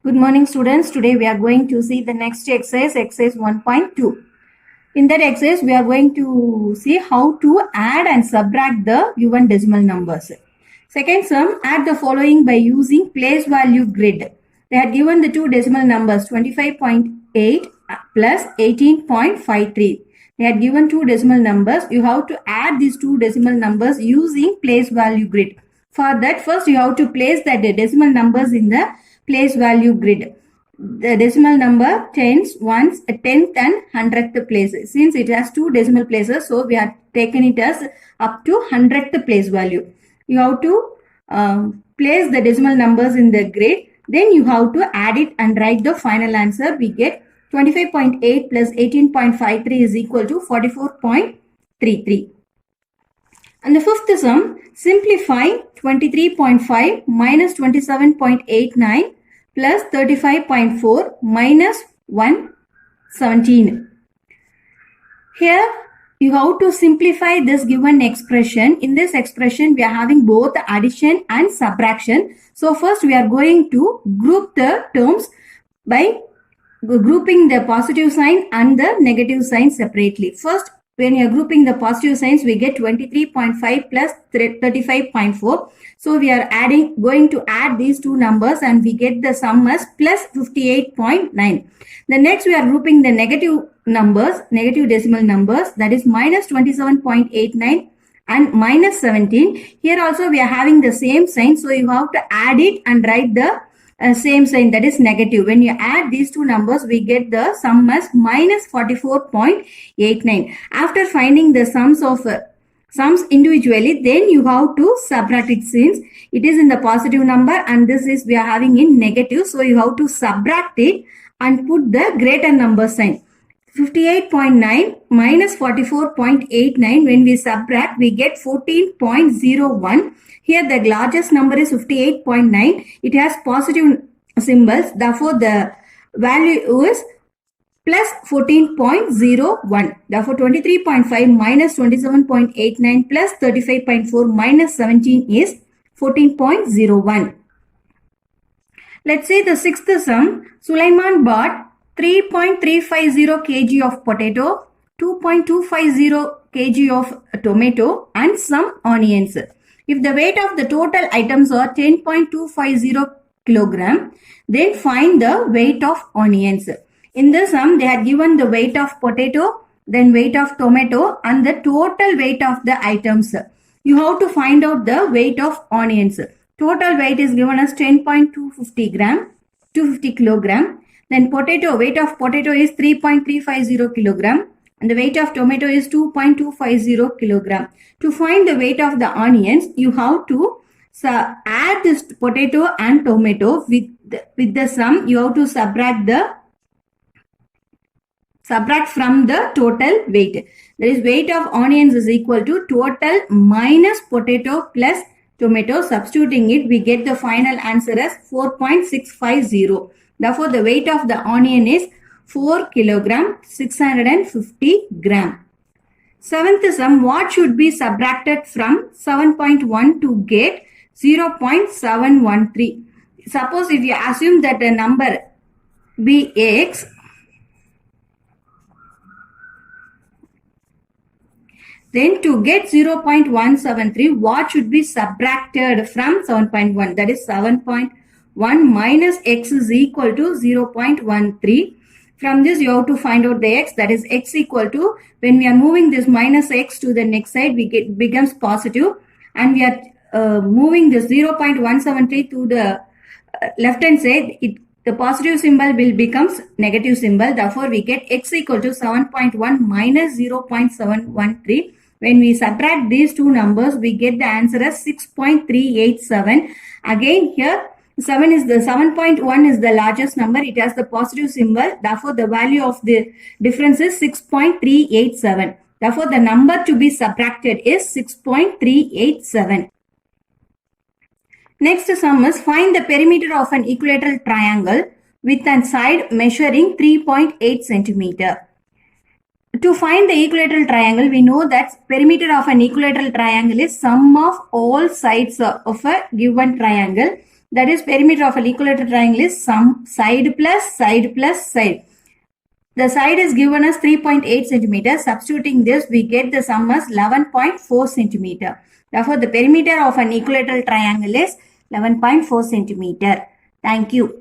Good morning, students. Today we are going to see the next exercise, exercise 1.2. In that exercise, we are going to see how to add and subtract the given decimal numbers. Second sum, add the following by using place value grid. They had given the two decimal numbers 25.8 plus 18.53. They had given two decimal numbers. You have to add these two decimal numbers using place value grid. For that, first you have to place the decimal numbers in the place value grid. The decimal number tens, ones, tenth and hundredth places. Since it has two decimal places, so we have taken it as up to hundredth place value. You have to place the decimal numbers in the grid. Then you have to add it and write the final answer. We get 25.8 plus 18.53 is equal to 44.33. And the fifth sum, simplify 23.5 minus 27.89 plus 35.4 minus 117. Here you have to simplify this given expression. In this expression, we are having both addition and subtraction. So first we are going to group the terms by grouping the positive sign and the negative sign separately. First, when you are grouping the positive signs, we get 23.5 plus 35.4. So we are going to add these two numbers and we get the sum as plus 58.9. The next we are grouping the negative numbers, negative decimal numbers, that is minus 27.89 and minus 17. Here also we are having the same sign. So you have to add it and write the same sign, that is negative. When you add these two numbers, we get the sum as minus 44.89. After finding the sums individually, then you have to subtract it since it is in the positive number and this is we are having in negative. So you have to subtract it and put the greater number sign. 58.9 minus 44.89, when we subtract, we get 14.01. Here the largest number is 58.9. It has positive symbols. Therefore, the value is plus 14.01. Therefore, 23.5 minus 27.89 plus 35.4 minus 17 is 14.01. Let's say the sixth sum. Sulaiman bought 3.350 kg of potato, 2.250 kg of tomato and some onions. If the weight of the total items are 10.250 kilogram, then find the weight of onions. In the sum, they had given the weight of potato, then weight of tomato and the total weight of the items. You have to find out the weight of onions. Total weight is given as 250 kilogram. Then weight of potato is 3.350 kilogram. And the weight of tomato is 2.250 kilogram. To find the weight of the onions, you have to add this potato and tomato with the sum. You have to subtract from the total weight. That is, weight of onions is equal to total minus potato plus tomato. Substituting it, we get the final answer as 4.650. Therefore, the weight of the onion is 4 kilogram 650 gram. Seventh sum, what should be subtracted from 7.1 to get 0.713? Suppose if you assume that a number be x, then to get 0.173, what should be subtracted from 7.1? That is 7.1 minus x is equal to 0.13. From this, you have to find out the x, that is x equal to, when we are moving this minus x to the next side, becomes positive, and we are moving this 0.173 to the left hand side, the positive symbol will becomes negative symbol. Therefore, we get x equal to 7.1 minus 0.713. When we subtract these two numbers, we get the answer as 6.387. Again, here 7.1 is the largest number. It has the positive symbol. Therefore, the value of the difference is 6.387. Therefore, the number to be subtracted is 6.387. Next sum is find the perimeter of an equilateral triangle with a side measuring 3.8 centimeter. To find the equilateral triangle, we know that perimeter of an equilateral triangle is sum of all sides of a given triangle. That is perimeter of an equilateral triangle is sum side plus side plus side. The side is given as 3.8 centimeter. Substituting this, we get the sum as 11.4 centimeter. Therefore, the perimeter of an equilateral triangle is 11.4 centimeter. Thank you.